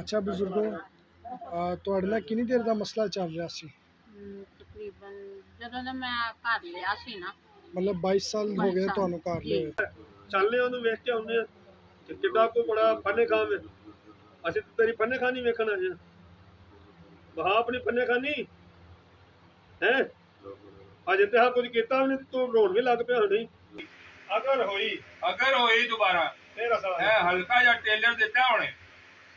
अच्छा बुजुर्गो ਤੁਹਾਡੇ ਨਾਲ ਕਿੰਨੀ ਦੇਰ ਦਾ ਮਸਲਾ ਚੱਲ ਰਿਹਾ ਸੀ? तकरीबन ਜਦੋਂ ਦਾ ਮੈਂ ਘਰ ਲਿਆ ਸੀ ਨਾ, ਮਤਲਬ 22 ਸਾਲ ਹੋ ਗਏ ਤੁਹਾਨੂੰ ਘਰ ਲਿਆ? ਚੱਲਨੇ ਉਹਨੂੰ ਵੇਖ ਕੇ ਆਉਂਦੇ ਆ ਕਿ ਕਿੱਡਾ ਕੋ ਬੜਾ ਫੰਨੇ ਖਾਵੇ। ਅਸੀਂ ਤੇਰੀ ਫੰਨੇ ਖਾਨੀ ਵੇਖਣਾ ਹੈ। ਵਹਾ ਆਪਣੀ ਫੰਨੇ ਖਾਨੀ ਹੈ। ਅਜੇ ਤੇ ਕੁਝ ਕੀਤਾ ਵੀ ਨਹੀਂ, ਤੂੰ ਰੋਣ ਵੀ ਲੱਗ ਪਿਆ ਨਹੀਂ। ਅਗਰ ਹੋਈ दोबारा तेरा सवाल है हल्का या टेलर देता होने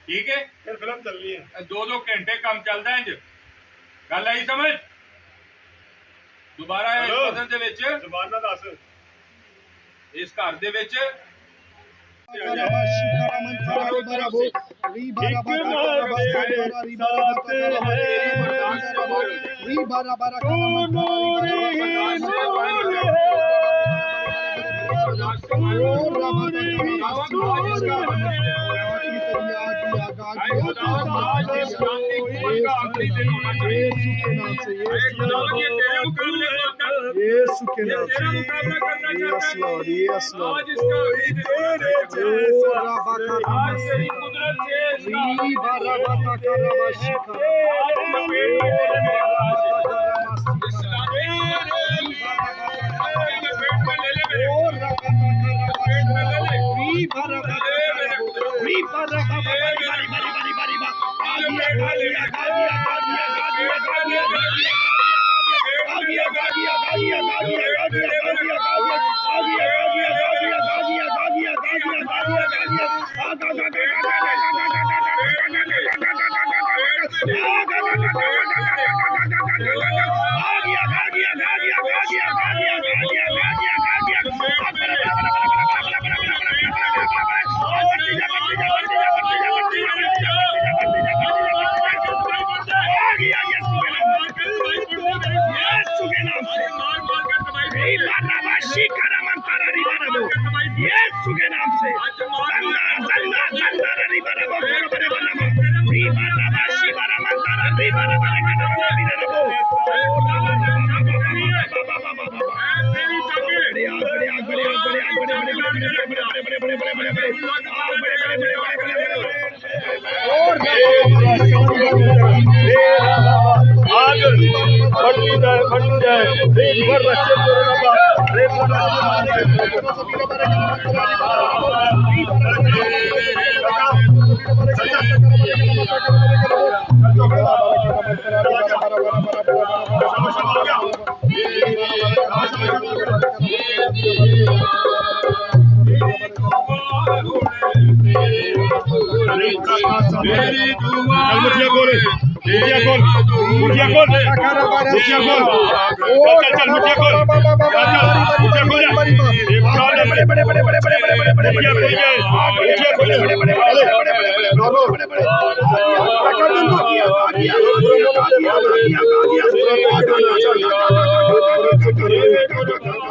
ठीक है। फिर फिल्म चलनी है, 2-2 घंटे कम चलदा है इंज गल आई समझ। दोबारा इस बदन दे विच ਜ਼ਬਾਨ ਨਾਲ ਦੱਸ। इस घर दे विच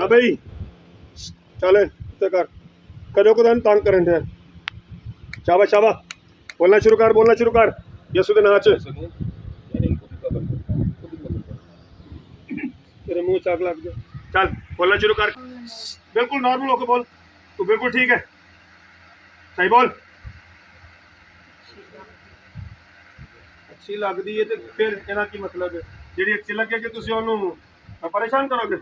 भाई चल कदों को तंग करन दे। शाबाश शाबाश, बोलना शुरू कर यसु दे नाच। तेरे मुंह चाक लग गया। चल बोलना शुरू कर, बिल्कुल नॉर्मल होकर बोल। तू बिल्कुल ठीक है, सही बोल। अच्छी लगती है तो फिर इहदा की मतलब है? जी अच्छी लगे कि तुम उन्होंने परेशान करोगे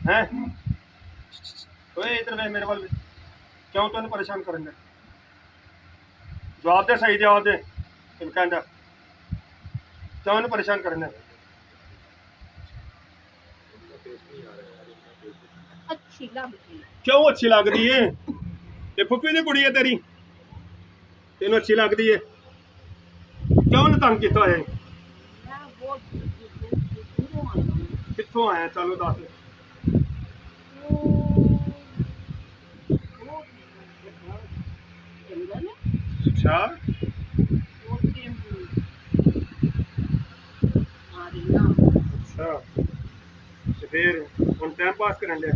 हैं? इधर वे मेरे वाल क्यों तुम परेशान करेंगे? जवाब दे, सही जवाब दे। कहना क्यों इन्हें परेशान करना? अच्छी लगती है। क्यों अच्छी लगती है? ये फुफी की कुड़ी है तेरी, तेन अच्छी लगती है? क्यों उन्हें तंग किया है? कितों आया? चलो दस। अच्छा अच्छा, फिर हम टाइम पास करन दे।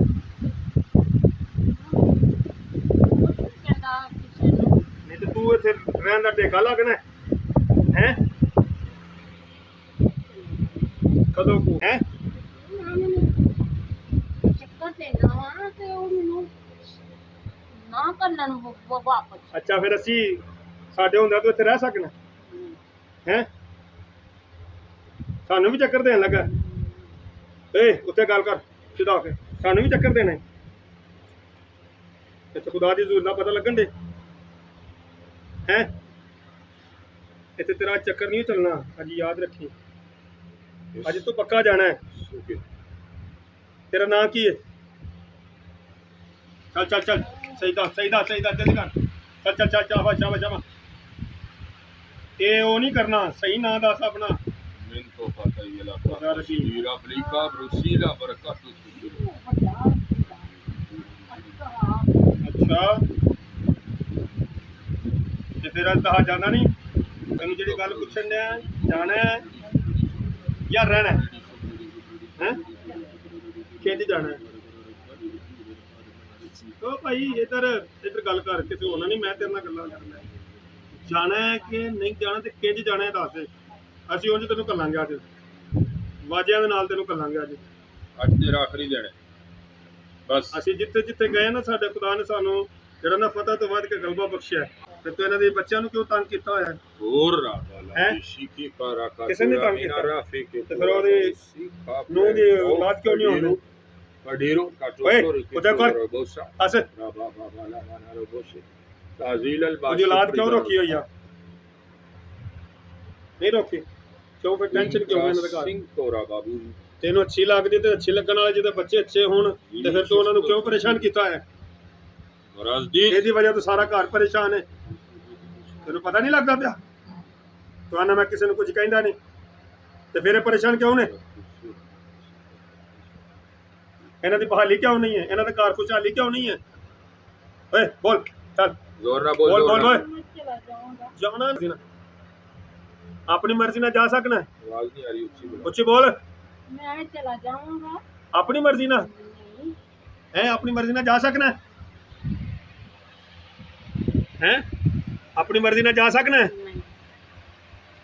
नहीं तो तू इत्थे रहन दा टेका लगना है? कदों को है? चक्कर देना वा ते ओनू ਹਾਂ ਕੱਲ੍ਹ ਨੂੰ ਵਾਪਸ ਅੱਛਾ ਫਿਰ ਅਸੀਂ ਸਾਡੇ ਹੁੰਦਾ ਤੂੰ ਇੱਥੇ ਰਹਿ ਸਕਣਾ ਹੈ ਸਾਨੂੰ ਵੀ ਚੱਕਰ ਦੇਣ ਲੱਗਾ ਏ ਉੱਥੇ ਗੱਲ ਕਰ ਸਿੱਧਾ ਹੋ ਕੇ ਸਾਨੂੰ ਵੀ ਚੱਕਰ ਦੇਣਾ ਇੱਥੇ ਖੁਦਾ ਦੀ ਹਜ਼ੂਰ ਦਾ ਪਤਾ ਲੱਗਣ ਦੇ ਹੈ ਇੱਥੇ ਤੇਰਾ ਚੱਕਰ ਨਹੀਂ ਚੱਲਣਾ ਅੱਜ ਯਾਦ ਰੱਖੀ ਅੱਜ ਤੂੰ ਪੱਕਾ ਜਾਣਾ ਹੈ ਤੇਰਾ ਨਾਂ ਕੀ ਹੈ ਚੱਲ ਚੱਲ ਚੱਲ ਸਹੀਦਾ ਜਲਦੀ ਕਰ ਚੱਲ ਚੱਲ ਚੱਲ ਸ਼ਾਬਾਸ਼ ਇਹ ਉਹ ਨਹੀਂ ਕਰਨਾ ਸਹੀ ਨਾਂ ਦੱਸ ਆਪਣਾ Minto fatayela Ira Afrika Brusila Barakatu ਅੱਛਾ ਤੇ ਫਿਰ ਅੱਜ ਤਾਂ ਜਾਣਾ ਨਹੀਂ ਤੈਨੂੰ ਜਿਹੜੀ ਗੱਲ ਪੁੱਛਣ ਡਿਆ ਜਾਣਾ ਹੈ ਜਾਂ ਰਹਿਣਾ ਹੈ ਕਿਹਦੀ ਜਾਣਾ ਹੈ ਉਹ ਭਾਈ ਇੱਧਰ ਗੱਲ ਕਰ ਕਿਸੇ ਹੋਰ ਨਾਲ ਨਹੀਂ ਮੈਂ ਤੇਰੇ ਨਾਲ ਗੱਲਾਂ ਕਰਨਾ ਜਾਣਾ ਹੈ ਕਿ ਨਹੀਂ ਜਾਣਾ ਤੇ ਕਿੰਜ ਜਾਣਾ ਹੈ ਦੱਸ ਅਸੀਂ ਉਂਝ ਤੈਨੂੰ ਕੱਲਾਂਗੇ ਅੱਜ ਵਾਜਿਆਂ ਦੇ ਨਾਲ ਤੈਨੂੰ ਕੱਲਾਂਗੇ ਅੱਜ ਤੇਰਾ ਆਖਰੀ ਦਿਨ ਹੈ ਬਸ ਅਸੀਂ ਜਿੱਥੇ ਗਏ ਨਾ ਸਾਡੇ ਖੁਦਾ ਨੇ ਸਾਨੂੰ ਜਿਹੜਾ ਨਾ ਫਤਹ ਤੋਂ ਵੱਧ ਕੇ ਗਲਬਾ ਬਖਸ਼ਿਆ ਤੇ ਤੂੰ ਇਹਨਾਂ ਦੇ ਬੱਚਿਆਂ ਨੂੰ ਕਿਉਂ ਤੰਗ ਕੀਤਾ ਹੋਇਆ ਹੋਰ ਰਾਵਾਲਾ ਸ਼ੀਕੀ ਕਾਰਾ ਕਿਸੇ ਨੇ ਤੰਗ ਕੀਤਾ ਤੇ ਫਿਰ ਉਹਦੀ ਨੂੰ ਦੀ ਔਲਾਦ ਕਿਉਂ ਨਹੀਂ ਹੋਣੀ ਪੜੀਰੋ ਓਏ ਉਹਦਾ ਕਰ ਅਸ ਤਾਜ਼ੀਲ ਅਲ ਉਹਦੀ ਔਲਾਦ ਕਿਉਂ ਰੋਕੀ ਹੋਈ ਆ ਨਹੀਂ ਰੋਕੀ ਕਿਉਂ ਫਿਰ ਟੈਨਸ਼ਨ ਕਿਉਂ ਇਹਨਾਂ ਦੇ ਘਰ ਸਿੰਘ ਤੋਰਾ ਬਾਬੂ ਤੈਨੂੰ ਅੱਛੀ ਲੱਗਦੀ ਤੇ ਅੱਛੀ ਲੱਗਣ ਵਾਲੇ ਜਿਹਦੇ ਬੱਚੇ ਅੱਛੇ ਹੋਣ ਤੇ ਫਿਰ ਤੂੰ ਉਹਨਾਂ ਨੂੰ ਕਿਉਂ ਪਰੇਸ਼ਾਨ ਕੀਤਾ ਹੈ ਇਹਦੀ ਵਜ੍ਹਾ ਤੋਂ ਸਾਰਾ ਘਰ ਪਰੇਸ਼ਾਨ ਹੈ ਤੈਨੂੰ ਪਤਾ ਨਹੀਂ ਲੱਗਦਾ ਪਿਆ ਤੁਹਾਨੂੰ ਮੈਂ ਕਿਸੇ ਨੂੰ ਕੁਝ ਕਹਿੰਦਾ ਨਹੀਂ ਤੇ ਫਿਰ ਇਹ ਪਰੇਸ਼ਾਨ ਕਿਉਂ ਨੇ ਇਹਨਾਂ ਦੀ ਬਹਾਲੀ ਕਿਉਂ ਨਹੀਂ ਹੈ ਇਹਨਾਂ ਦਾ ਘਰ ਖੁਸ਼ਹਾਲੀ ਕਿਉਂ ਨਹੀਂ ਹੈ ਓਏ ਬੋਲ ਚੱਲ ਜ਼ੋਰ ਨਾਲ ਬੋਲ ਬੋਲ ਚਲਾ ਜਾਊਂਗਾ ਜਾਣਾ ਨਹੀਂ ਆਪਣੀ ਮਰਜ਼ੀ ਨਾਲ ਜਾ ਸਕਣਾ ਆਵਾਜ਼ ਨਹੀਂ ਆ ਰਹੀ ਉੱਚੀ ਬੋਲ ਮੈਂ ਚਲਾ ਜਾਊਂਗਾ ਆਪਣੀ ਮਰਜ਼ੀ ਨਾਲ ਨਹੀਂ ਹੈ ਆਪਣੀ ਮਰਜ਼ੀ ਨਾਲ ਜਾ ਸਕਣਾ ਹੈ ਆਪਣੀ ਮਰਜ਼ੀ ਨਾਲ ਜਾ ਸਕਣਾ ਨਹੀਂ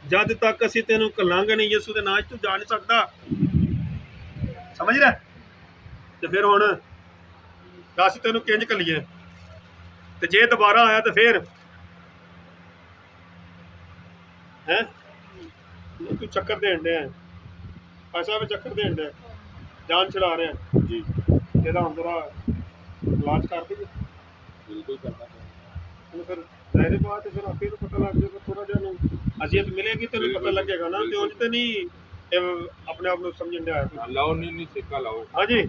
ਜਦ ਤੱਕ ਅਸੀਂ ਤੈਨੂੰ ਕੱਲਾਂਗੇ ਨਹੀਂ ਯਿਸੂ ਦੇ ਨਾਂ 'ਚ ਤੂੰ ਜਾ ਨਹੀਂ ਸਕਦਾ ਸਮਝ ਰਿਹਾ ਤੇ ਫਿਰ ਹੁਣ ਦੱਸ ਤੈਨੂੰ ਕਿੰਜ ਕੱਲੀਏ ਤੇ ਜੇ ਦੁਬਾਰਾ ਆਇਆ ਤੇ ਫਿਰ ਹੈ ਤੂੰ ਚੱਕਰ ਦੇਣ ਡਿਆ ਐਸਾ ਵੀ ਚੱਕਰ ਦੇਣ ਡਿਆ ਜਾਨ ਛੁਡਾ ਰਿਹਾ ਜੀ ਇਹਦਾ ਹੁਣ ਤੇਰਾ ਇਲਾਜ ਕਰ ਦਈਏ ਬਿਲਕੁਲ ਕਰਨਾ ਹੁਣ ਫਿਰ ਦਾਇਰੇ ਪਾ ਤੇ ਫਿਰ ਆਪੇ ਨੂੰ ਪਤਾ ਲੱਗ ਜਾਏਗਾ ਥੋੜਾ ਜਿਹਾ ਨੂੰ ਅਜੀਤ ਮਿਲੇਗੀ ਤੈਨੂੰ ਪਤਾ ਲੱਗੇਗਾ ਨਾ ਤੇ ਉਂਝ ਤੇ ਨਹੀਂ ਆਪਣੇ ਆਪ ਨੂੰ ਸਮਝਣ ਡਿਆ ਲਾਓ ਨਹੀਂ ਸਿੱਕਾ ਲਾਓ ਹਾਂਜੀ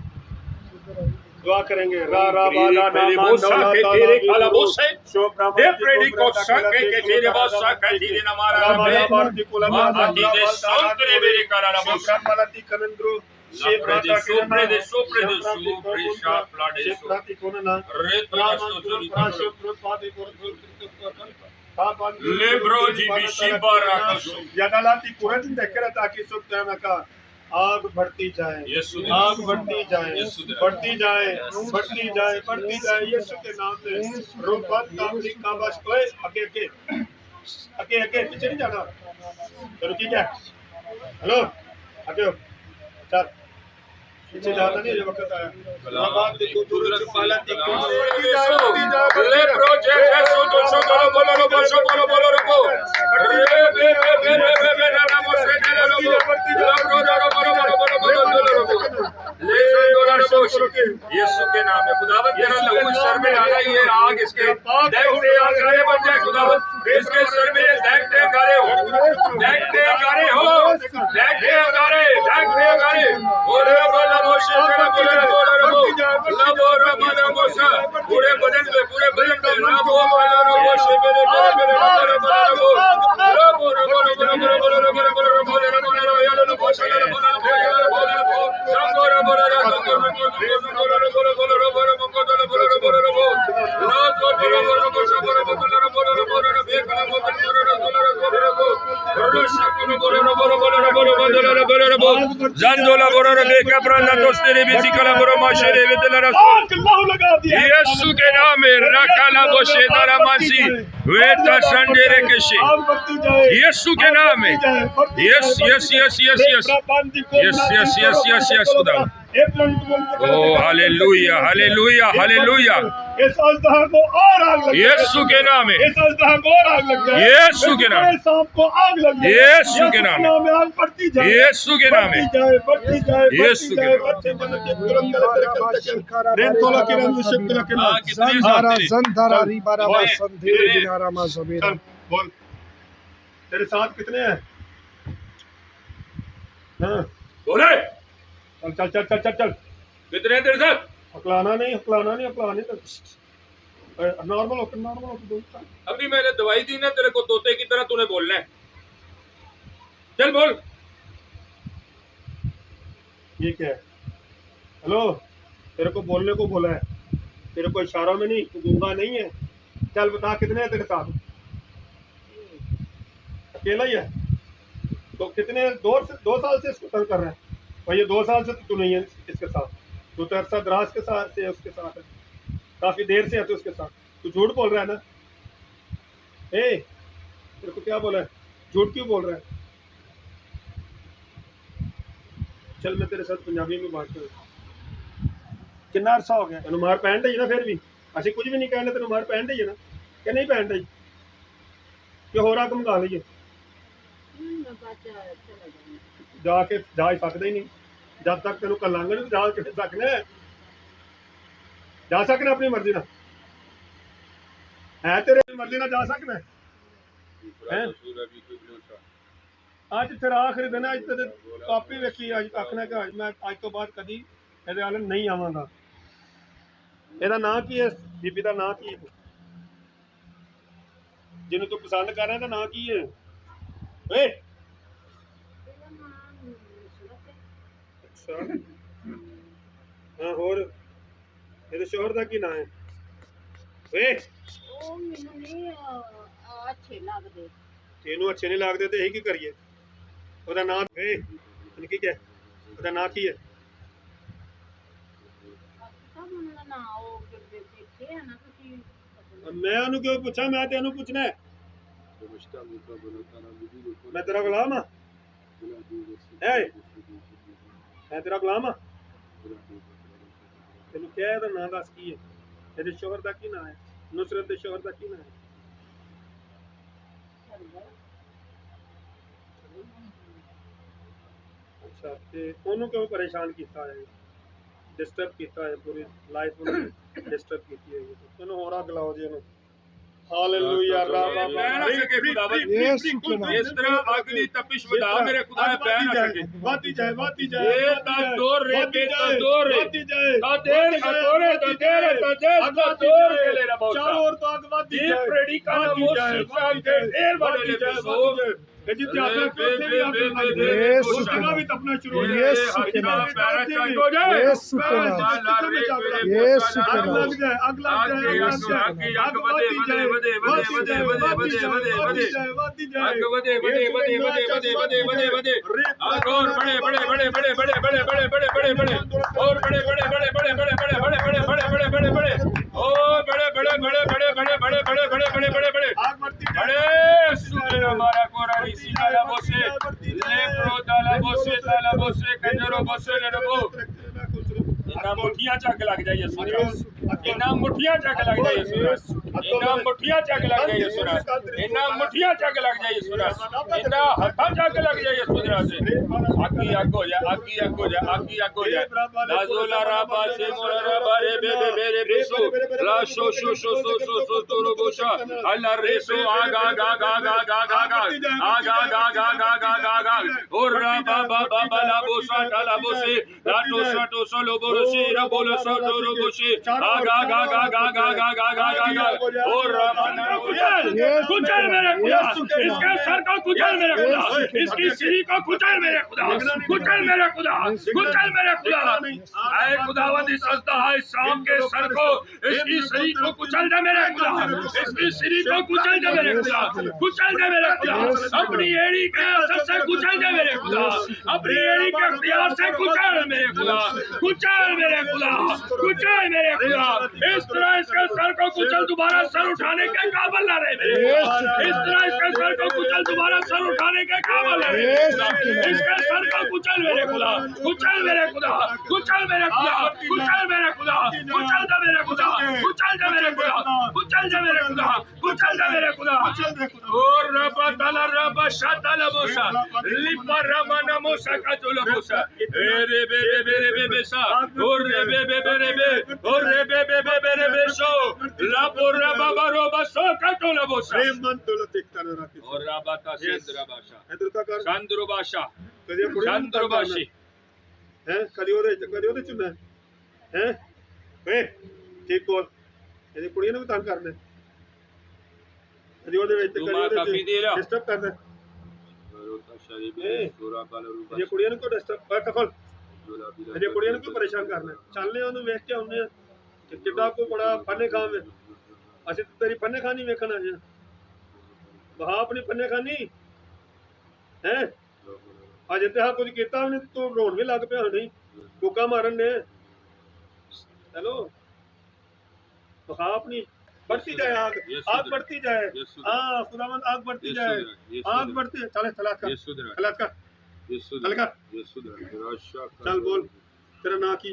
दुआ करेंगे रा रा बाला मेरे बोसा के तेरे काला बोसे दे प्रेडिको संके के तेरे बोसा के तेरे नमारा में आदि दे संतरे मेरे काला बोसा ब्रह्मलति कनंद्रो सोप्रे दे सोप्रे शापला दे प्राति कोनना रे लेब्रो जी बिशिबा राखो यदालाति कुरन देखरा ताकि सुक्ताना का आग बढ़ती जाए आग बढ़ती जाए बढ़ती जाए बढ़ती जाए बढ़ती जाए यीशु के नाम में रूपन तामली का बस ओए आगे पीछे नहीं जाना चलो ठीक है हेलो आगे चल पीछे जाना नहीं ये वक्त आया बात देखो दूर से पाला देखो ले प्रोजेक्ट है सो बोलो रुको रे ना मोसे दे यीशु के नाम में खुदावंद तेरा लहू सर में डाला ये आग इसके देखते अंगारे बन जाए खुदावंद इसके सर में ये देखते अंगारे हो देखते अंगारे और बोला मोशे तेरा बोला बोला बोला मोशा पूरे बदन में ना बोला मोशे मेरे Zandola borora beka prana tostere bisikala boro mashere vedela rasul Yesu ke naam mein rakala boshedara mansi veta sandere keshe Yesu ke naam mein yes Khuda ओ हालेलुया हालेलुया हालेलुया। इस अजदहा को और आग लग जाए, यीशु के नाम में, इस अजदहा को और आग लग जाए, यीशु के नाम में, सांप को आग लग जाए, यीशु के नाम में, आग बढ़ती जाए, यीशु के नाम में, बढ़ती जाए, यीशु के नाम में। रेंतोला के रंग शिफ्ट के नाम। ज़ंदारा ज़ंदारा रिबारा मा संधेरे बिनारा मा ज़बेरा। चल बोल, तेरे साथ कितने हैं? हाँ बोले चल चल चल चल चल चल। कितने तेरे साथ? हकलाना नहीं तो नॉर्मल होकर बोल। अभी मैंने दवाई दी ना तेरे को, तोते की तरह तूने बोलना है। चल बोल। ये क्या है? हेलो, तेरे को बोलने को बोला है, तेरे को इशारों में नहीं, तू गूंगा नहीं है। चल बता कितने हैं तेरे साथ? अकेला ही है? तो कितने 2 साल से इसको तंग कर रहा है? और ये 2 साल से तू नहीं है इसके साथ, तू तो अरसा दराज के साथ से उसके साथ है, काफी देर से है तू उसके साथ। तू झूठ बोल रहा है ना? तेरे को क्या बोला है? झूठ क्यों बोल रहा है? चल मैं तेरे साथ पंजाबी में बात करूँ। कितना अरसा हो गया तेन मार पहन रही ना? फिर भी असं कुछ भी नहीं कहने, तेन मार पहन रही है ना कि नहीं पहन रही? कि होर अग मंगा लीए? जाके जा ही सकते ही नहीं जब तक तेन कलांगे नहीं, जा के सकने, जा सकना अपनी मर्जी ना है, तेरे मर्जी ना जा सकना है। अज तेरा आखिरी दिन है, अज तेरे कापी वेखी, अज आखना कि मैं अज तो बाद कभी ਇਹਦੇ ਹਾਲ नहीं आवांगा। ਇਹਦਾ ਨਾਂ ਕੀ है? बीबी का ਨਾਂ की है? जिन्हें तू पसंद कर रहा है, ਨਾਂ की है? ਓਏ अच्छा हाँ, होर ਇਹਦੇ ਸ਼ੋਹਰ ਦਾ ਕੀ ਨਾਂ ਹੈ? ਓਏ ਉਹ ਮੈਨੂੰ ਨਹੀਂ ਅੱਛੇ ਲੱਗਦੇ। ਤੈਨੂੰ ਅੱਛੇ ਨਹੀਂ ਲੱਗਦੇ ਤੇ ਇਹ ਕੀ ਕਰੀਏ? ਉਹਦਾ ਨਾਂ ਓਏ ਤੈਨੂੰ ਕੀ ਕਹੇ? ਉਹਦਾ ਨਾਂ ਕੀ ਹੈ? मैं उन्हें क्यों पूछा? मैं तेन पूछना है? मैं तेरा गुलाम हाँ? मैं तेरा गुलाम हाँ? तेन क्या है? ना दस की है? तेरे शोहर का की ना है? नुसरत के शोहर का की ना है? अच्छा, ते ओनू क्यों परेशान किया है, डिस्टर्ब किया है, पूरी लाइफ में डिस्टर्ब की है? तेन होर अग लाओ जी। हालेलुया इस तरह अग दी तपिश वधा मेरे खुदा बह ना सके। वादी जाए ये तदोर रे तदोर रे तदेर अतोरे तदेर तदेर के ले रहा बहुत चारों ओर तो आग वादी ये जाए, प्रेडिका ना मोसा के ढेर बड़े सो जितने आपने कहते भी आप यीशु उस जगह भी तपना शुरू हो जाए। यीशु के नाम, यीशु के नाम, यीशु के आग नाम। लग जाए, आग लग जाए, आग वादी जाए, वादी जाए, वादी जाए, वादी जाए, आग वदे वदे वदे वदे वदे वदे वदे वदे आग और बड़े बड़े बड़े बड़े बड़े बड़े बड़े बड़े बड़े बड़े और बड़े बड़े बड़े बड़े बड़े बड़े बड़े बड़े बड़े बड़े बड़े और बड़े बड़े बड़े बड़े बड़े बड़े बड़े बड़े बड़े बड़े बड़े आग बढ़ती जाए। बड़े सुने हमारा कोरा रीसी डाला बोसे ले प्रो डाला बोसे कंजरो बोसे ले रबो इना मुठियां चक लग जाइए सुना, इना मुठियां चक लग जाइए सुना, इना मुठियां चक लग जाइए सुना, इना मुठियां चक लग जाइए सुना, इना हथा चक लग जाइए सुना से आकी आग हो जा, आकी आग हो जा, आकी आग हो जा। लाजोला राबा से मोरा बारे बेबे बेरे बेसो ला शो शो शो शो शो शो तोरो बोशा अल्लाह रेसो आगा गा गा गा गा गा गा आगा गा गा गा गा गा गा और राबा बाबा ला बोसा ला बोसे ला टो सो लो बोसी रा बोलो सो तोरो बोसी आगा गा गा गा गा गा गा गा गा गा और राबा कुचल मेरे खुदा, इसके सर को कुचल मेरे खुदा, इसकी सिरी को कुचल मेरे खुदा, कुचल मेरे खुदा, कुचल मेरे खुदा। आए खुदावंद इस अजदहा शाम के सर को, इसकी सिरी को कुचल दे मेरे खुदा, इसकी सिरी को कुचल दे मेरे खुदा, कुचल दे मेरे खुदा, अपनी एड़ी के असर से कुचल दे मेरे खुदा, अपनी एड़ी के अख्तियार से कुचल मेरे खुदा, कुचल मेरे खुदा, कुचल मेरे खुदा। इस तरह इसके सर को कुचल, दोबारा सर उठाने के काबिल ना रहे मेरे खुदा। इस तरह इसके सर को कुचल, दोबारा सर उठाने के काबिल ना रहे मेरे खुदा। इसके सर को कुचल मेरे खुदा, कुचल मेरे खुदा, कुचल मेरे खुदा, कुचल मेरे खुदा, कुचल दे मेरे खुदा, कुचल दे मेरे खुदा, कुचल दे मेरे खुदा, कुचल दे मेरे खुदा। और रबा तला रबा शातला बोसा, लिपा रबा नमोसा का चोला बोसा। रे बे बे बे रे बे बेसा, और रे बे बे बे रे बे, और रे बे बे बे बे रे बेसो, ला पोरा बाबा रोबा सो का चोला बोसा। और रबा ता सेंद्र बाशा, चंद्र बाशा, चंद्र बाशी। है कदी ओदे चुना है वे ठीक बोल ਇਹਦੀ ਕੁੜੀਆਂ ਨੂੰ ਵੀ ਤੰਗ ਕਰਨਾ ਕਦੀ ਉਹਦੇ ਵਿੱਚ ਕਦੀ ਉਹਦੇ ਡਿਸਟਰਬ ਕਰਨਾ ਇਹ ਕੁੜੀਆਂ ਨੂੰ ਕੋ ਡਿਸਟਰਬ ਕਖਲ ਇਹ ਕੁੜੀਆਂ ਨੂੰ ਕਿਉਂ ਪਰੇਸ਼ਾਨ ਕਰਨਾ ਚੱਲਨੇ ਉਹਨੂੰ ਵੇਖ ਕੇ ਆਉਂਦੇ ਆ ਕਿ ਕਿੱਡਾ ਕੋ ਬੜਾ ਫੰਨੇ ਖਾਂ ਵੇ ਅਸੀਂ ਤੇਰੀ ਫੰਨੇ ਖਾਨੀ ਵੇਖਣ ਆਏ ਆ ਬਹਾ ਆਪਣੀ ਫੰਨੇ ਖਾਨੀ ਹੈ ਅਜੇ ਤੇ ਹਾਂ ਕੁਝ ਕੀਤਾ ਉਹਨੇ ਤੂੰ ਰੋਣ ਵੀ ਲੱਗ ਪਿਆ ਨਹੀਂ ਕੁੱਕਾ ਮਾਰਨ ਨੇ चलो बखा अपनी बढ़ती जाए आग आग बढ़ती जाए हाँ खुदावंद आग बढ़ती जाए आग बढ़ती है चले चला कर चल बोल तेरा ना की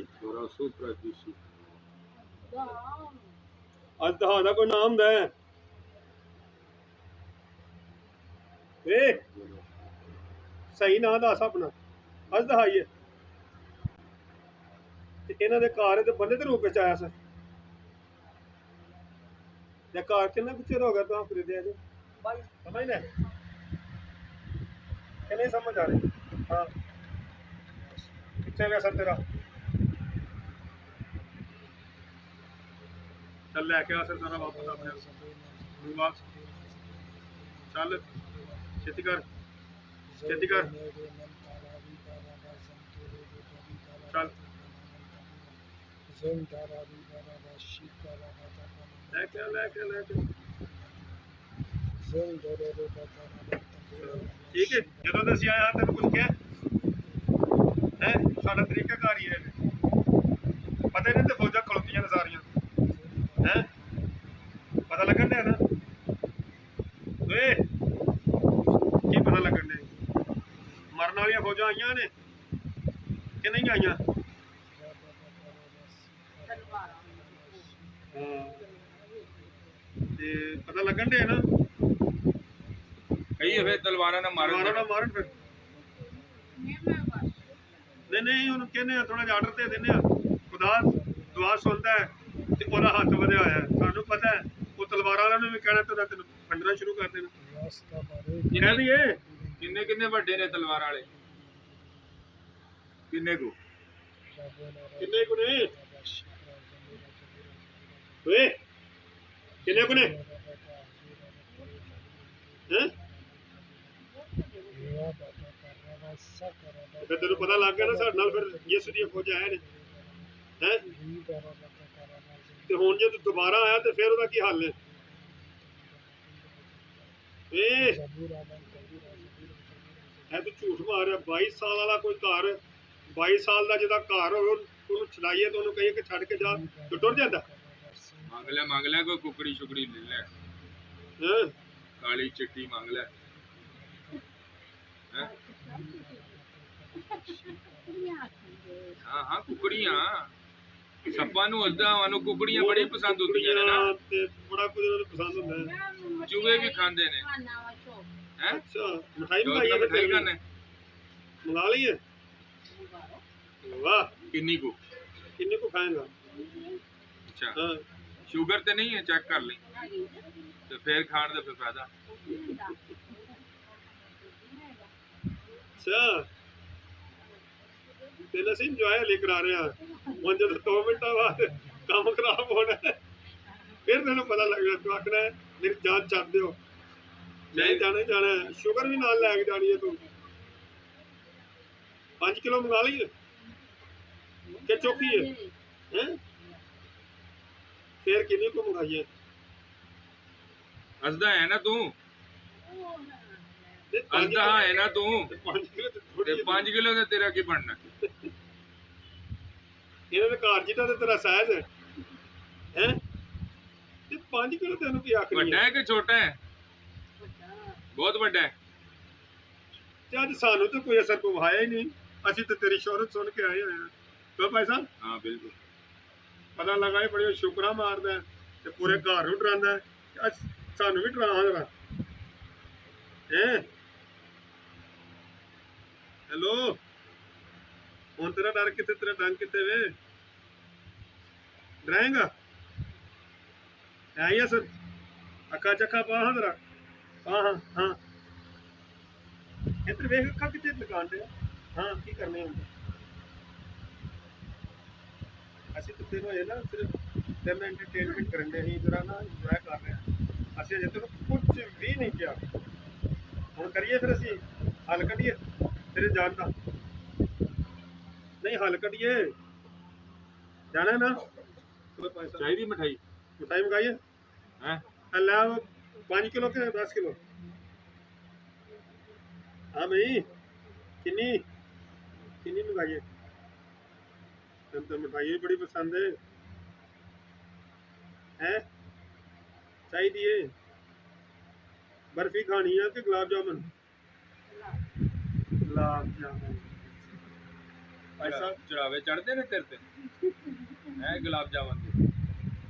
आज दहा कोई नाम दे सही ना दस अपना आज दहाइए ਇਹਨਾਂ ਦੇ ਘਰ ਤੇ ਬੰਦੇ ਦੇ ਰੂਪ ਵਿੱਚ ਆਇਆ ਸਰ ਇਹ ਘਰ ਕਿੰਨਾ ਕੁ ਚਿਰ ਹੋ ਗਿਆ ਤਾਂ ਖਰੀਦਿਆ ਜੀ ਸਮਝ ਲੈ ਕਿ ਨਹੀਂ ਸਮਝ ਆ ਰਹੀ ਹਾਂ ਕਿੱਥੇ ਗਿਆ ਸਰ ਤੇਰਾ ਚੱਲ ਲੈ ਕੇ ਆ ਸਰ ਸਾਰਾ ਵਾਪਸ ਆਪਣੇ ਨੂੰ ਵਾਪਸ ਚੱਲ ਛੇਤੀ ਕਰ ਚੱਲ लेके ठीक है जो दसी आया तेन कुछ क्या है साडा तरीका कार ही है पता नहीं तो फौजा खलोतियां सारियां हैं पता लगन दे ना ओए की पता लगन दे मरन वाली फौजा आईयां ने कि नहीं आईयां पता लगन दे ना कही फिर तलवारा ना मारन फिर नहीं ਉਹਨੂੰ ਕਹਿੰਦੇ ਆ ਥੋੜਾ ਜਿਹਾ ਆਰਡਰ ਤੇ ਦਿੰਦੇ ਆ ਖੁਦਾ ਦੁਆ ਸੁਣਦਾ ਹੈ ਤੇ ਉਹਦਾ ਹੱਥ ਵਧਿਆ ਹੋਇਆ ਹੈ ਸਾਨੂੰ ਪਤਾ ਹੈ ਉਹ ਤਲਵਾਰਾਂ ਵਾਲਿਆਂ ਨੂੰ ਵੀ ਕਹਿਣਾ ਤਾਂ ਤੈਨੂੰ ਫੰਡਣਾ ਸ਼ੁਰੂ ਕਰ ਦੇਣਾ ਕਹਿ ਦਈਏ ਕਿੰਨੇ ਵੱਡੇ ਨੇ ਤਲਵਾਰਾਂ ਵਾਲੇ ਕਿੰਨੇ ਕੋ ਨੇ ਓਏ ਕਿੰਨੇ ਕੋ ਨੇ ਹੈ ਫਿਰ ਤੈਨੂੰ ਪਤਾ ਲੱਗ ਗਿਆ ਨਾ ਸਾਡੇ ਨਾਲ ਫਿਰ ਯਿਸੂ ਦੀ ਫੌਜ ਆਇਆ ਨੇ ਹੈ ਤੇ ਹੁਣ ਜੇ ਤੂੰ ਦੁਬਾਰਾ ਆਇਆ ਤੇ ਫਿਰ ਉਹਦਾ ਕੀ ਹੱਲ ਹੈ ਤੂੰ ਝੂਠ ਮਾਰਿਆ 22 ਸਾਲ ਵਾਲਾ ਕੋਈ ਘਰ 22 ਸਾਲ ਦਾ ਜਿਹਦਾ ਘਰ ਹੋਵੇ ਉਹਨੂੰ ਛਡਾਈਏ ਤਾਂ ਉਹਨੂੰ ਕਹੀਏ ਕਿ ਛੱਡ ਕੇ ਜਾ ਤੇ ਟੁੱਟ ਜਾਂਦਾ ਮੰਗ ਲੈ ਕੋਈ ਕੁਕੜੀ ਸ਼ੁਕੜੀ ਲੈ ਲੈ ਕਾਲੀ ਚਿੱਟੀ ਮੰਗ ਲੈ हाँ कुकड़ियां सप्पा नूं अद्धा वानू कुकड़ियां बड़ी पसंद होंदियां ने ना ते बड़ा कुछ उन्हें पसंद होंदा है चूहे भी खांदे ने हैं अच्छा मिठाई मंगाई है मंगा ली है वाह किन्नी को खाएगा अच्छा हां शुगर ते नहीं है चेक कर ले ते फिर खाण दा फिर फायदा अच्छा तेल ਅਸੀਂ ਇੰਜੋਏ ਲੈ ਕਰਾ ਰਹੇ ਆ ਹੁਣ ਜਦੋਂ 2 ਮਿੰਟਾਂ ਬਾਅਦ ਕੰਮ ਖਰਾਬ ਹੋਣਾ ਫਿਰ ਤੈਨੂੰ ਪਤਾ ਲੱਗ ਗਿਆ ਤੂੰ ਆਖਣਾ ਮੇਰੀ ਜਾਨ ਛੱਡ ਦਿਓ ਨਹੀਂ ਜਾਣਾ ਸ਼ੂਗਰ ਵੀ ਨਾਲ ਲੈ ਕੇ ਜਾਣੀ ਹੈ ਤੂੰ 5 ਕਿਲੋ ਮੰਗਾ ਲਈਏ ਕਿ ਚੌਕੀ ਹੈ हैं फिर किन्नी को मंगाइए हसदा है ना तू हसदा है ना तू 5 किलो ते तेरा की बनना ਇਹਨਾਂ ਦੇ ਘਰ ਜਿੱਦਾਂ ਤੇ ਤੇਰਾ ਸਾਇਜ਼ ਹੈ ਤੇ 5 ਕਿਲੋ ਤੈਨੂੰ ਕੀ ਆਖਰੀ ਵੱਡਾ ਹੈ ਹੈ ਕਿ ਛੋਟਾ ਹੈ? ਵੱਡਾ ਬਹੁਤ ਵੱਡਾ ਹੈ। ਤੇ ਅੱਜ ਸਾਨੂੰ ਤਾਂ ਕੋਈ ਅਸਰ ਪਵਾਇਆ ਹੀ ਨਹੀਂ, ਅਸੀਂ ਤਾਂ ਤੇਰੀ ਸ਼ੋਹਰਤ ਸੁਣ ਕੇ ਆਏ ਹੋਏ ਹਾਂ। ਕਿਉਂ ਭਾਈ ਸਾਹਿਬ? ਹਾਂ ਬਿਲਕੁਲ। ਪਤਾ ਲੱਗਾ ਇਹ ਬੜੀ ਸ਼ੁਕਰਾਂ ਮਾਰਦਾ ਤੇ ਪੂਰੇ ਘਰ ਨੂੰ ਡਰਾਉਂਦਾ, ਅੱਜ ਸਾਨੂੰ ਵੀ ਡਰਾ ਜਰਾ ਹੈ। ਹੈਲੋ, ਹੁਣ ਤੇਰਾ ਡਰ ਕਿੱਥੇ, ਤੇਰਾ ਡੰਗ ਕਿੱਥੇ ਵੇ? ਡਰਾਏਗਾ ਆਈਆ ਸਰ ਅੱਖਾਂ ਚੱਖਾ ਪਾ ਹਾਂ ਜਰਾ, ਹਾਂ ਹਾਂ ਹਾਂ ਇੱਧਰ ਵੇਖ, ਅੱਖਾਂ ਕਿੱਥੇ ਲਗਾਉਣ ਦੇ? ਹਾਂ ਕੀ ਕਰਨੇ ਹੁੰਦੇ ਅਸੀਂ ਤੇ ਤੈਨੂੰ ਇਹ ਨਾ ਸਿਰਫ ਤੇਰਾ ਐਂਟਰਟੇਨਮੈਂਟ ਕਰਨ ਦੇ ਹੀ ਜਰਾ ਨਾ ਇੰਜੋਏ ਕਰ ਰਹੇ ਹਾਂ। ਅਸੀਂ ਅਜੇ ਤੱਕ ਕੁਝ ਵੀ ਨਹੀਂ ਕਿਹਾ। ਹੁਣ ਕਰੀਏ ਫਿਰ, ਅਸੀਂ ਹੱਲ ਕੱਢੀਏ ਤੇਰੇ ਜਾਣ ਦਾ। ਨਹੀਂ ਹੱਲ ਕੱਢੀਏ, ਜਾਣਾ ਨਾ। ਚਾਹੀਦੀ ਮਿਠਾਈ ਮਿਠਾਈ ਮੰਗਾਈਏ ਹੈ? ਲੈ 5 ਕਿਲੋ के 10 किलो? हाँ भाई, किन्नी किन्नी मंगाइए? तब तो मिठाई बड़ी पसंद है हैं? चाहिए बर्फी खानी है कि गुलाब जामुन? गुलाब जामुन ऐसा ਚੜਾਵੇ ਚੜਦੇ ਨੇ ਤੇਰੇ ਤੇ ਹੈ ਗੁਲਾਬ ਜਾਮਨ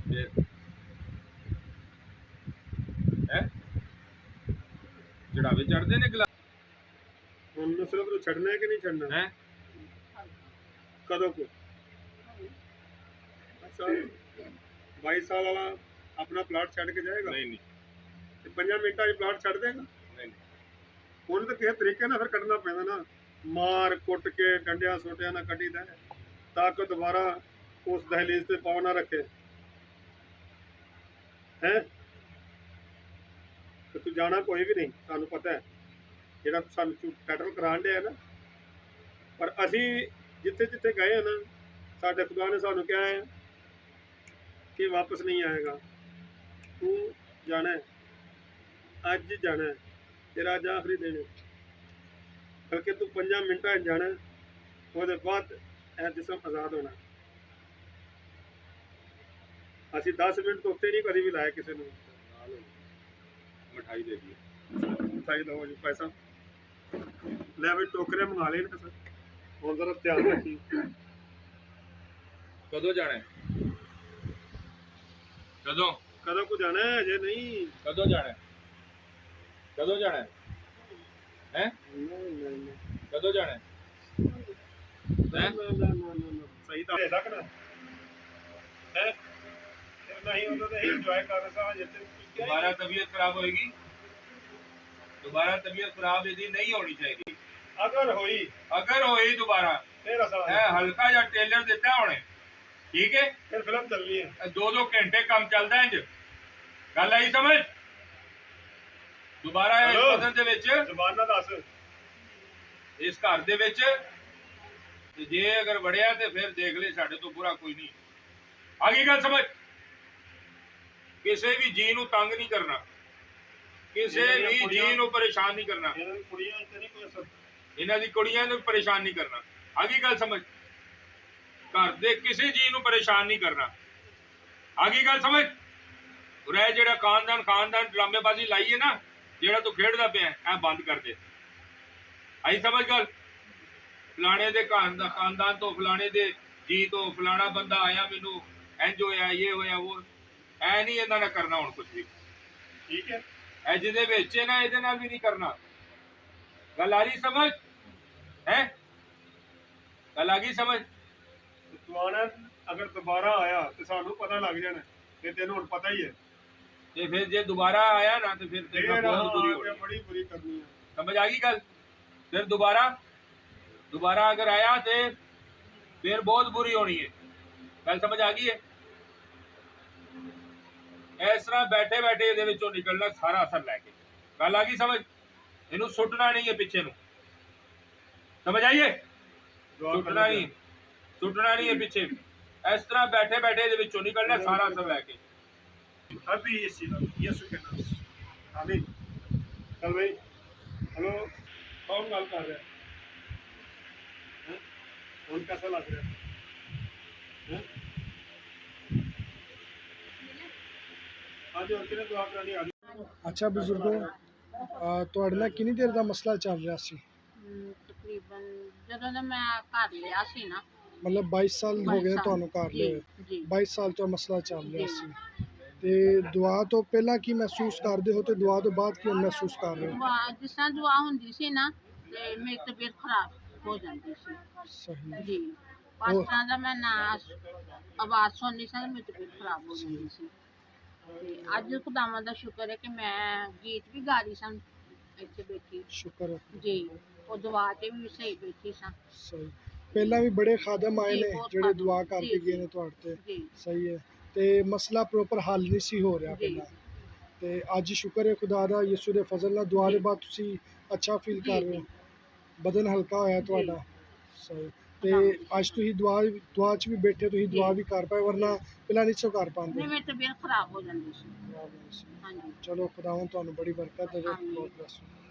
ਦੇ ਫਿਰ ਹੈ ਚੜਾਵੇ ਚੜਦੇ ਨੇ ਗੁਲਾਬ हम सिर्फ तो छड़ना है कि नहीं छड़ना ਹੈ। कदों को? अच्छा 22 साल वाला अपना प्लाट छड़ के जाएगा? ਨਹੀਂ ਨਹੀਂ 5 मिनटा प्लाट छड़ देगा? ਨਹੀਂ ਉਹਨੂੰ ਤਾਂ ਕਿਸੇ ਤਰੀਕੇ ਨਾਲ ਫਿਰ ਕੱਢਣਾ ਪੈਂਦਾ ਨਾ, ਮਾਰ ਕੁੱਟ ਕੇ ਡੰਡਿਆਂ ਸੋਟਿਆਂ ਨਾਲ ਕੱਢੀਦਾ ਤਾਂ ਕਿ ਦੁਬਾਰਾ ਉਸ ਦਹਲੀਜ਼ ਤੇ ਪਾਉ ਨਾ ਰੱਖੇ ਹੈ। ਤੇ ਤੂੰ ਜਾਣਾ ਕੋਈ ਵੀ ਨਹੀਂ, ਸਾਨੂੰ ਪਤਾ ਹੈ ਜਿਹੜਾ ਸਾਨੂੰ ਪੈਟਰਲ ਕਰਾਉਣ ਡਿਆ ਨਾ, ਪਰ ਅਸੀਂ ਜਿੱਥੇ ਜਿੱਥੇ ਗਏ ਨਾ, ਸਾਡੇ ਖੁਦਾ ਨੇ ਸਾਨੂੰ ਕਿਹਾ ਹੈ ਕਿ ਵਾਪਸ ਨਹੀਂ ਆਏਗਾ। ਤੂੰ ਜਾਣਾ ਹੈ, ਅੱਜ ਜਾਣਾ ਹੈ, तेरा आज आखिरी दिन है। बल्कि तू 5 मिनटा जाना, ਉਹਦੇ ਬਾਅਦ ਇਹ ਜਿਸਮ ਆਜ਼ਾਦ ਹੋਣਾ। ਅਸੀਂ 10 ਮਿੰਟ ਤੋਂ ਉੱਤੇ ਨਹੀਂ ਕਦੀ ਵੀ ਲਾਇਆ ਕਿਸੇ ਨੂੰ। ਮਿਠਾਈ ਦੇ ਦੀ ਮਿਠਾਈ ਲਓ ਜੀ, ਪੈਸਾ ਲੈ ਵੀ ਟੋਕਰੇ ਮੰਗਾ ਲੈਣ ਤੇ ਹੁਣ ਜ਼ਰਾ ਧਿਆਨ ਰੱਖੀ। ਕਦੋਂ ਜਾਣਾ ਹੈ? ਕਦੋਂ ਕੋ ਜਾਣਾ ਹੈ? ਅਜੇ ਨਹੀਂ। ਕਦੋਂ ਜਾਣਾ ਹੈ? ਕਦੋਂ ਜਾਣਾ ਹੈ? ਹੈ ਕਦੋਂ ਜਾਣਾ ਹੈ? ਸਹੀ ਤਾਂ ਸਕਦਾ ਹੈ ਨਹੀਂ, ਉਦੋਂ ਤਾਂ ਇੰਜੋਏ ਕਰ ਰਹਾ ਜਿੱਥੇ दोबारा तबीयत खराब होएगी, दोबारा तबीयत खराब यदि नहीं होनी चाहिए। अगर होई दोबारा फिर हल्का या टेलर देता है उन्हें, ठीक है? फिर फिल्म चलनी है, 2-2 घंटे कम चलता है इंज गल आई समझ। दोबारा इस फसल दे विच ਜ਼ਬਾਨ ਨਾਲ ਦੱਸ इस घर दे विच ते जे अगर वड़िया ते फिर देख ले, साडे तो बुरा कोई नहीं। आगे गल समझ, किसी भी जी नूं तंग नहीं करना, किसी भी जी नूं परेशान नहीं करना, ਇਹਨਾਂ ਦੀ ਕੁੜੀਆਂ ਇੱਥੇ ਨਹੀਂ ਕੋਈ ਅਸਰ। इन्हां दी कुड़ियां नूं परेशान नहीं करना। आगे गल समझ, घर दे किसी जी नूं परेशान नहीं करना। आगे गल समझ, उरे जेड़ा खानदान ड्रामेबाजी लाई है ना, जेड़ा तू खेडदा पिया ऐ बंद कर दे। आई समझ गल? फलाने दे खानदान तो, फलाने दे जी तो, फलाना बंदा आया मैनू इंज होया, ये होया, वो ऐ नहीं इन्हां ने करना हुण कुछ भी, ठीक है? ऐ जिहदे विच है ना, इहदे नाल भी नहीं करना। गल आ रही समझ है? गल आ गई समझ? तू आना, अगर दोबारा आया तो सानू पता लग जाना, ते तेनू हुण पता ही है। ते फिर जे दोबारा आया ना तो फिर तेरे नाल बहुत बुरी होनी, बड़ी बुरी करनी है। समझ आ गई गल? फिर दोबारा अगर आया तो फिर बहुत बुरी होनी है। गल समझ आ गई है? इस तरह बैठे बैठे ये निकलना सारा असर लैके। गल आ गई समझ? इनू सुटना नहीं है पिछे नू, समझ आइए? सुटना नहीं है पिछे। इस तरह बैठे बैठे ये निकलना सारा असर लैके। अभी यीशु के नाम से आमीन। चल भाई, हेलो, कौन गल कर रहा है? हुण कैसा लग रहा है? ਹਾਂਜੀ ਹੋਰ ਕਿਹਨੇ ਦੁਆ ਕਰਾਣੀ ਆ ਅੱਛਾ ਬਜ਼ੁਰਗੋ, ਤੁਹਾਡੇ ਨਾਲ ਕਿੰਨੀ ਦੇਰ ਦਾ ਮਸਲਾ ਚੱਲ ਰਿਹਾ ਸੀ? ਤਕਰੀਬਨ ਜਦੋਂ ਦਾ ਮੈਂ ਘਰ ਲਿਆ ਸੀ ਨਾ। ਮਤਲਬ 22 ਸਾਲ ਹੋ 22 ਗਏ ਸਾਲ। ਤੁਹਾਨੂੰ ਘਰ ਜੀ, ਲਿਆ? ਜੀ। 22 ਸਾਲ ਤੋਂ ਮਸਲਾ ਚੱਲ ਰਿਹਾ ਜੀ। ਸੀ। ਤੇ ਦੁਆ ਤੋਂ ਪਹਿਲਾਂ ਕੀ ਮਹਿਸੂਸ ਕਰਦੇ ਹੋ ਤੇ ਦੁਆ ਤੋਂ ਬਾਅਦ ਕੀ ਮਹਿਸੂਸ ਕਰ ਰਹੇ ਹੋ? ਜਿਸ ਤਰ੍ਹਾਂ ਦੁਆ ਹੁੰਦੀ ਸੀ ਨਾ ਤੇ ਮੇਰੀ ਤਬੀਅਤ ਖਰਾਬ ਹੋ ਜਾਂਦੀ ਸੀ। ਸਹੀ। ਜੀ। ਉਸ ਤਰ੍ਹਾਂ ਦਾ ਮੈਂ ਨਾ ਆਵਾਜ਼ ਸੁਣਨੀ ਸੀ, ਮੇਰੀ ਤਬੀਅਤ ਖਰਾਬ ਹੋ ਜਾਂਦੀ ਸੀ। ਤੇ ਅੱਜ ਖੁਦਾਵਾਂ ਦਾ ਸ਼ੁਕਰ ਹੈ ਕਿ ਮੈਂ ਗੀਤ ਵੀ ਗਾ ਰਹੀ ਸਾਂ ਇੱਥੇ ਬੈਠੀ। ਸ਼ੁਕਰ ਹੈ। ਜੀ। ਉਹ ਦੁਆ ਤੇ ਵੀ ਸਹੀ ਬੈਠੀ ਸਾਂ। ਸਹੀ। ਪਹਿਲਾਂ ਵੀ ਬੜੇ ਖਾਦਮ ਆਏ ਜੀ, ਨੇ ਬਹੁਤ ਜਿਹੜੇ ਖਾਦਮ। ਦੁਆ ਕਰਕੇ ਜੀ, ਗਏ ਨੇ ਤੁਹਾਡੇ ਤੇ। ਜੀ। ਸਹੀ ਹੈ। ਤੇ ਮਸਲਾ ਪ੍ਰੋਪਰ ਹੱਲ ਨਹੀਂ ਸੀ ਹੋ ਰਿਹਾ ਜੀ। ਪਹਿਲਾਂ, ਤੇ ਅੱਜ ਸ਼ੁਕਰ ਹੈ ਖੁਦਾ ਦਾ, ਯਿਸੂ ਦੇ ਫਜ਼ਲ ਨਾਲ ਦੁਆ ਦੇ ਜੀ। ਬਾਅਦ ਤੁਸੀਂ ਅੱਛਾ ਫੀਲ ਜੀ, ਕਰ ਰਹੇ ਹੋ, ਜੀ। ਬਦਨ ਹਲਕਾ ਹੋਇਆ ਜੀ। ਤੁਹਾਡਾ। ਸਹੀ। ਤੇ ਖੁਦਾਵੰਦ ਅੱਜ ਤੁਸੀਂ ਦੁਆ 'ਚ ਵੀ ਬੈਠੇ, ਤੁਸੀਂ ਜੀ। ਦੁਆ ਵੀ ਕਰ ਪਾਏ, ਵਰਨਾ ਪਹਿਲਾਂ ਨਹੀਂ ਸੋ ਕਰ ਨਹੀਂ, ਪਾਉਂਦੇ। ਮੇਰੀ ਤਬੀਅਤ ਖਰਾਬ ਹੋ ਜਾਂਦੀ ਸੀ। ਹਾਂਜੀ। ਚਲੋ ਖੁਦਾਵੰਦ ਤੁਹਾਨੂੰ ਬੜੀ ਬਰਕਤ ਦੇਵੇ। ਆਮੀਨ। God bless you।